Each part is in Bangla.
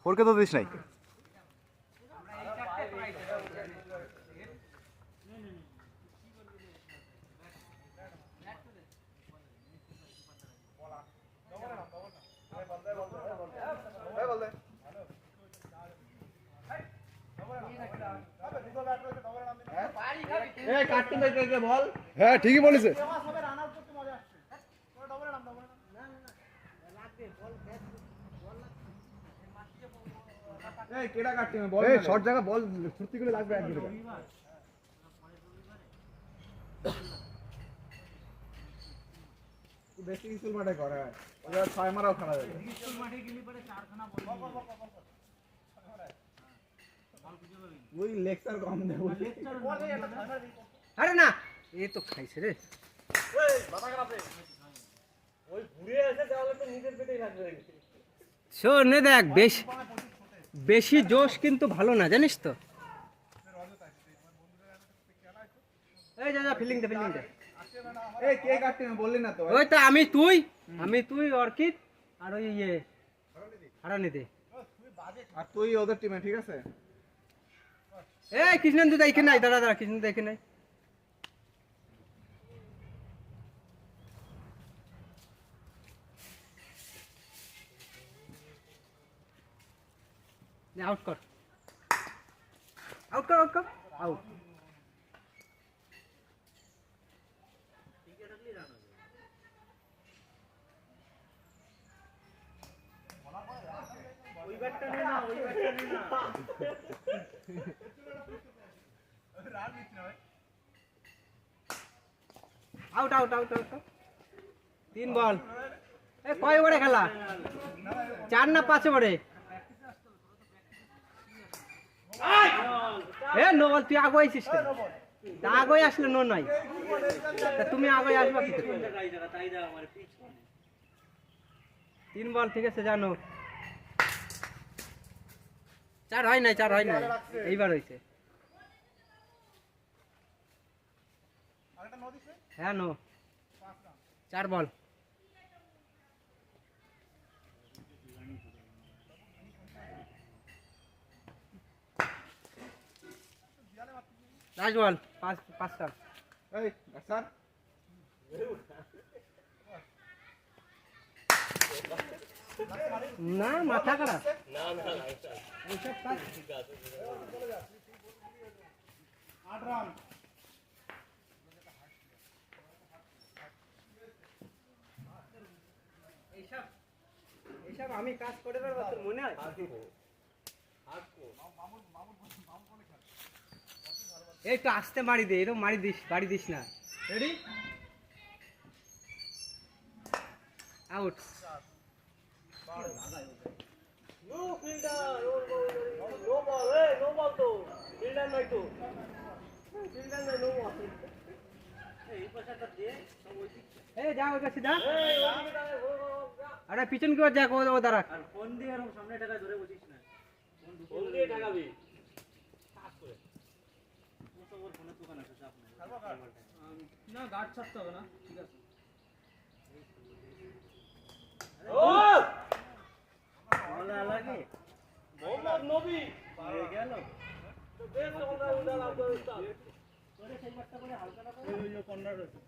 ফোরকে তো দিস নাই। হ্যাঁ ঠিকই বলেছে। শর্ট জায়গা বল ছুটতে গেলে লাগবে এক দুটো। বেশি স্কুল মাঠে করে ওরা ছয় মারাও খেলা যাবে। স্কুল মাঠে গেলে পরে চারখানা বল ওই লেকচার কম দেব। আরে না এ তো খাইছে রে। ওই মাথা খারাপ রে। ওই ঘুরে এসে যাওয়ালে তো নিজের পেটেই লাগবে। শোনে দেখ বেশি জোশ কিন্তু ভালো না জানিস তো। এই যা ফিলিং দে ফিলিং দে। এই কে কাটতে বললি না তো? ওই তো আমি তুই অর্কিড আর ওই ইয়ে হারানিতে। আর তুই ওদের টিমে ঠিক আছে? এই কৃষ্ণেন্দু দা এখানে নাই, দাঁড়া কৃষ্ণেন্দু দা এখানে নাই। আউট কর আউট আউট 3 বল। এ কয় ওভারে খেলা? 4 না 5 ওভারে? এ নো বল, তুই আগে আইছিস কেন? আগে আসলে নো নাই, তুমি আগে আসবা কি? 3 বল ঠিক আছে জানো। 4 হয় নাই এইবার হয়েছে। হ্যাঁ নো 4 বল। লাস্ট বল 5টা। এই স্যার না মাথা খারাপ। এইসব আমি কাজ করে পারবো তোর মনে আছে? এই তো আসতে মারি দে, এরকম বাড়ি দিস না। Ready out. No fielder, no ball, এই নো বল তো ফিল্ডার নাই তো, ফিল্ডার নাই, নো বল। এই পাশাটা দিয়ে সব ওই দিক। এই যা ওই কাছে যা। এই ওদিকে দাঁড়া, আরে পিছন কি যা ও দাঁড়া। আর ফোন দিয়ে এরকম সামনে টাকা ধরে বসিস না, ফোন দিয়ে টাকাবি কাজ করে। কত বড় ফোনের দোকান আছে চাপ নাই। না গার্ড ছাড়তে হবে না, ঠিক আছে। ও বলা লাগে মোহাম্মদ নবী হয়ে গেল তো বেশ অলরাউন্ডার আপনার উস্তাদ করে সেই বাটটা করে হালকাটা করে ওই যে কর্নার রয়েছে।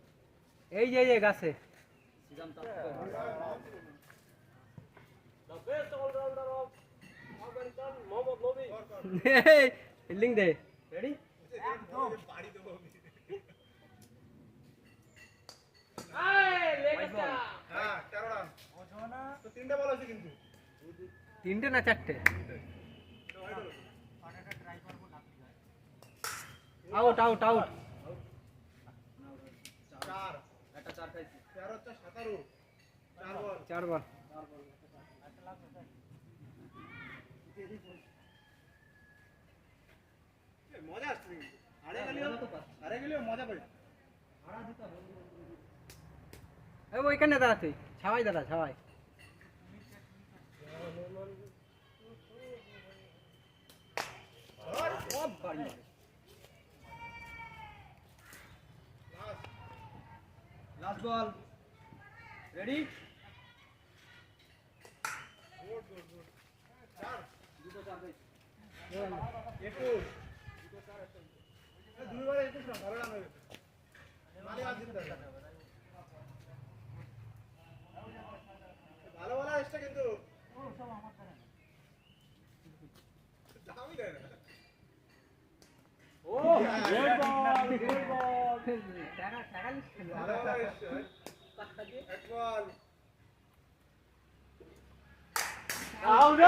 এই যে গাছে সিদ্ধান্ত the best allrounder of Afghanistan Mohammad Nabi. Fielding they. Ready একদম বাড়ি দেবো এই লেগটা। হ্যাঁ 13 রান ওজনা তো 3টে বল আছে কিন্তু 3টে না 4টে? আউট 4 একটা 4 খাইছি 13 হচ্ছে 17 4 বল 4 বল। মজা আসছে আরে গেলেও মজা পাই। এই ওইখানে দাঁড়া, তুই ছাওয়াই দাঁড়া, ছাওয়াই। লাস্ট বল। রেডি 21 দুইবারে 21 না ভালো রান হয়েছে মানে আজ জিততে হবে ভালো ভালো এসছে কিন্তু দামই দেয় না ও রেড বল টাকা লিখছে ভালো ভালো এসছে এক বল আউট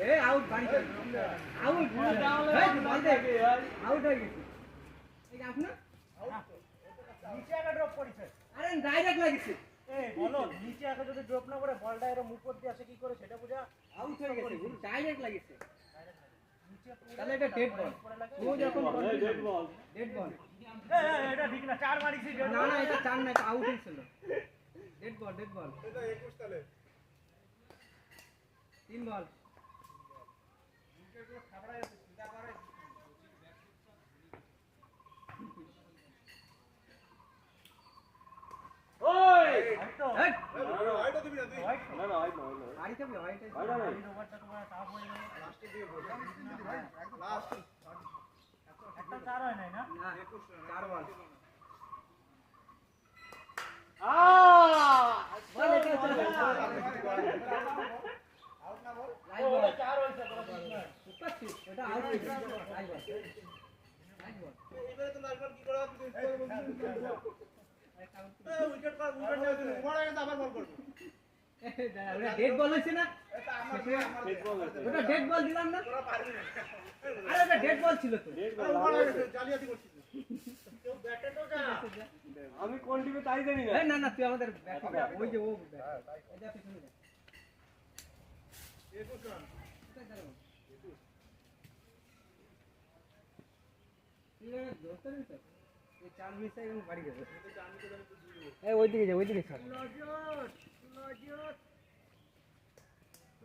এ আউট বাড়িতে আউট বল দে আউট হয়ে গেছে এই আউট না নিচে আগে ড্রপ করেছে আরে ডাইরেক্ট লাগিছে এই বলো নিচে আগে যদি ড্রপ না করে বলটা এরকম উপর দিয়ে আসে কি করে সেটা বুঝা আউট হয়ে গেছে পুরো ডাইরেক্ট লাগিছে নিচে তাহলে এটা ডেড বল ও যখন ডেড বল ডেড বল এটা ঠিক না চার মারিছি না না এটা চার না আউট হয়েছিল ডেড বল এটা 21 তাহলে 3 বল উইকেট খাবড়ায় আছে সিধা করে ওই তো হেড আইটা দিবি না তুই না না আইট না বাড়িতে বল হোয়াইট ওভারটা তোমার টাফ হয়ে গেল লাস্টে দিয়ে বল লাস্ট একটা চার হয় নাই না না 4 বল বল এটা আউট না বল লাইভ বল চার হইছে বড় না সুপার সিট এটা আউট হয়েছে লাইভ বল এইবারে তো লাস্ট কি করা তুই উইকেট কর উইকেট নিয়ে তুই বড় গেছে আবার বল করবি ওটা ডেড বল হইছে না এটা আমার ওটা ডেড বল দিলাম না তোরা পারবি না আরে ওটা ডেড বল ছিল তো বড় গেছে জালিয়াতি করছিস কেউ ব্যাটে তো যা আমি কোন টিমে তাই জানি না এই না না তুই আমাদের ব্যাটিং ওই যে ও এই যা পিছনে যা 21 রান এই চার মিশে এবং বাড়ি যাবে এই ওইদিকে ছাড়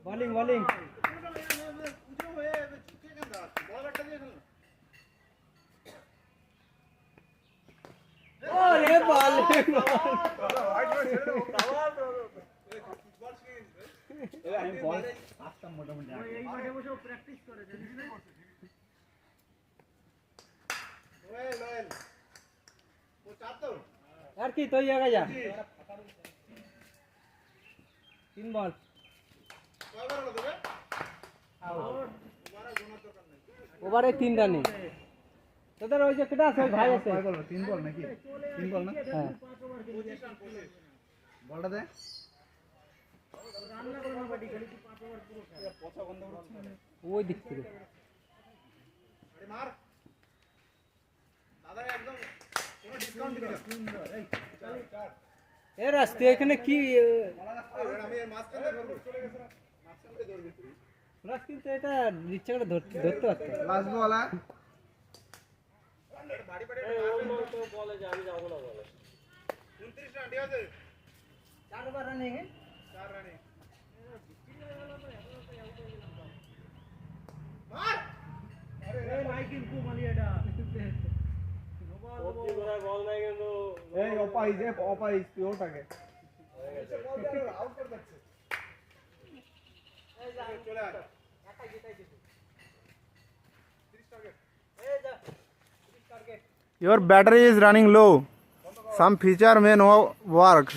বোলিং উজো হয়ে কে কেন দাঁড়াচ্ছে বল একটা দিয়ে খেল ও রে বল হোয়াইট বল ছেড়ে দাও ফুটবল শিখে আমি বল আসতাম মোটামুটি এই মাঠে বসে প্র্যাকটিস করে জানিস না লোয়েল ও চাপ তো यार की तो ये जा 3 বল কয়বার হলো তোরে আউট তোমার গুণ তো কম নাই ওভারে 3 রানে তোদের ওই যে কেটা আছে ভাই আছে কয় বল 3 বল নাকি 3 বল না হ্যাঁ 25 রান 25 বলটা দে রান না করে না বাড়ি খালি 5 ওভার পুরো খেলা পছা বন্ধ করছিস ওই দিক থেকে আরে মার দাদা একদম কোনো ডিসকাউন্ট দিবি না এই চার এ রাস্তে এখানে কি আমি মাঝখানে ধরবো চলে গেছে না মাঝখানে ধরবি তুই রাস কিন্তু এটা ইচ্ছা করে ধরতে পারতো লাস্ট বল বাড়ি বাড়ি তো বলে যে আমি যাবো না বলে 29 রান ঠিক আছে 4 বার রানিং 4 রানে মার এই নাই কিন্তু মালি এটা বল বল নাই কিন্তু এই অপাইজ পিওরটাকে বল দে আউট করে দিচ্ছে চলে আয় একাই জিতাই দিছে 30 টার্গেট এই যা 30 target Your battery is running low. Some feature may not work.